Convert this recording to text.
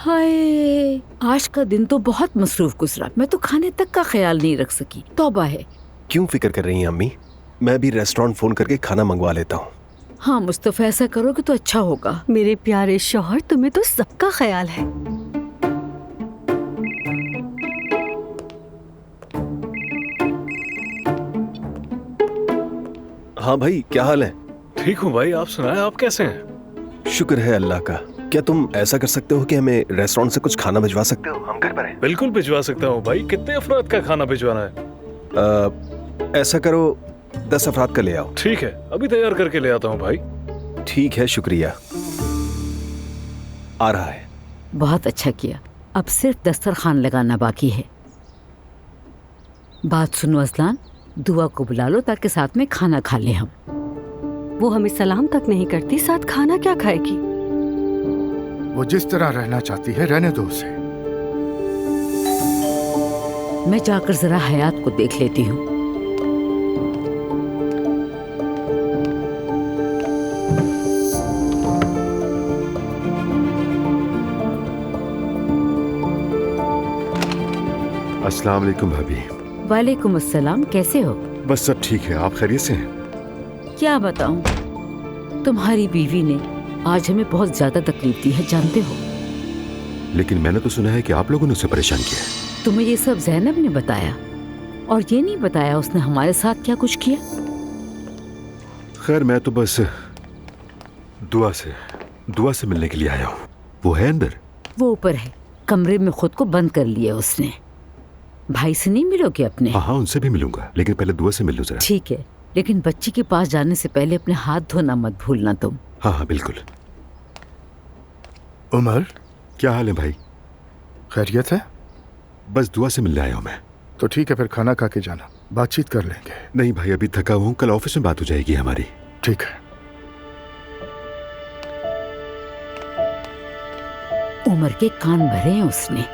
हाय, आज का दिन तो बहुत मसरूफ गुजरा। मैं तो खाने तक का ख्याल नहीं रख सकी। तौबा है। क्यों फिक्र कर रही हैं अम्मी? मैं भी रेस्टोरेंट फोन करके खाना मंगवा लेता हूँ। हाँ मुस्तफा, ऐसा करोगे तो अच्छा होगा। मेरे प्यारे शौहर, तुम्हें तो सबका ख्याल है। हाँ भाई, क्या हाल है? ठीक हूँ भाई, आप सुनाएं, आप कैसे हैं? शुक्र है अल्लाह का। क्या तुम ऐसा कर सकते हो कि हमें रेस्टोरेंट से कुछ खाना भिजवा सकते हो? हम घर पर हैं। बिल्कुल भिजवा सकता हूँ भाई। कितने अफराद का खाना भिजवाना है? ऐसा करो, 10 अफराद का ले आओ। ठीक है, अभी तैयार करके ले आता हूँ भाई। ठीक है, शुक्रिया। आ रहा है। बहुत अच्छा किया। अब सिर्फ दस्तरखान लगाना बाकी है। बात सुनो अजलान, दुआ को बुला लो ताकि साथ में खाना खा ले हम। वो हमें सलाम तक नहीं करती, साथ खाना क्या खाएगी? वो जिस तरह रहना चाहती है रहने दो उसे। मैं जाकर जरा हयात को देख लेती हूँ। अस्सलाम वालेकुम भाभी। वालेकुम अस्सलाम, कैसे हो? बस सब ठीक है, आप खैरियत से हैं? क्या बताऊं, तुम्हारी बीवी ने आज हमें बहुत ज्यादा तकलीफ दी है, जानते हो। लेकिन मैंने तो सुना है कि आप लोगों ने उसे परेशान किया है। तुम्हें ये सब ज़ैनब ने बताया, और ये नहीं बताया उसने हमारे साथ क्या कुछ किया। खैर, मैं तो बस दुआ से मिलने के लिए आया हूँ। वो है अंदर? वो ऊपर है, कमरे में खुद को बंद कर लिया उसने। भाई से नहीं मिलोगे अपने? हाँ, उनसे भी मिलूंगा, लेकिन पहले दुआ से मिल लो जरा। ठीक है, लेकिन बच्ची के पास जाने से पहले अपने हाथ धोना मत भूलना तुम। हाँ हाँ बिल्कुल। उमर, क्या हाल है भाई? खैरियत है? बस दुआ से मिलने आया हूँ मैं। तो ठीक है, फिर खाना खा के जाना, बातचीत कर लेंगे। नहीं भाई, अभी थका हुआ हूँ, कल ऑफिस में बात हो जाएगी हमारी। ठीक है। उमर के कान भरे हैं उसने।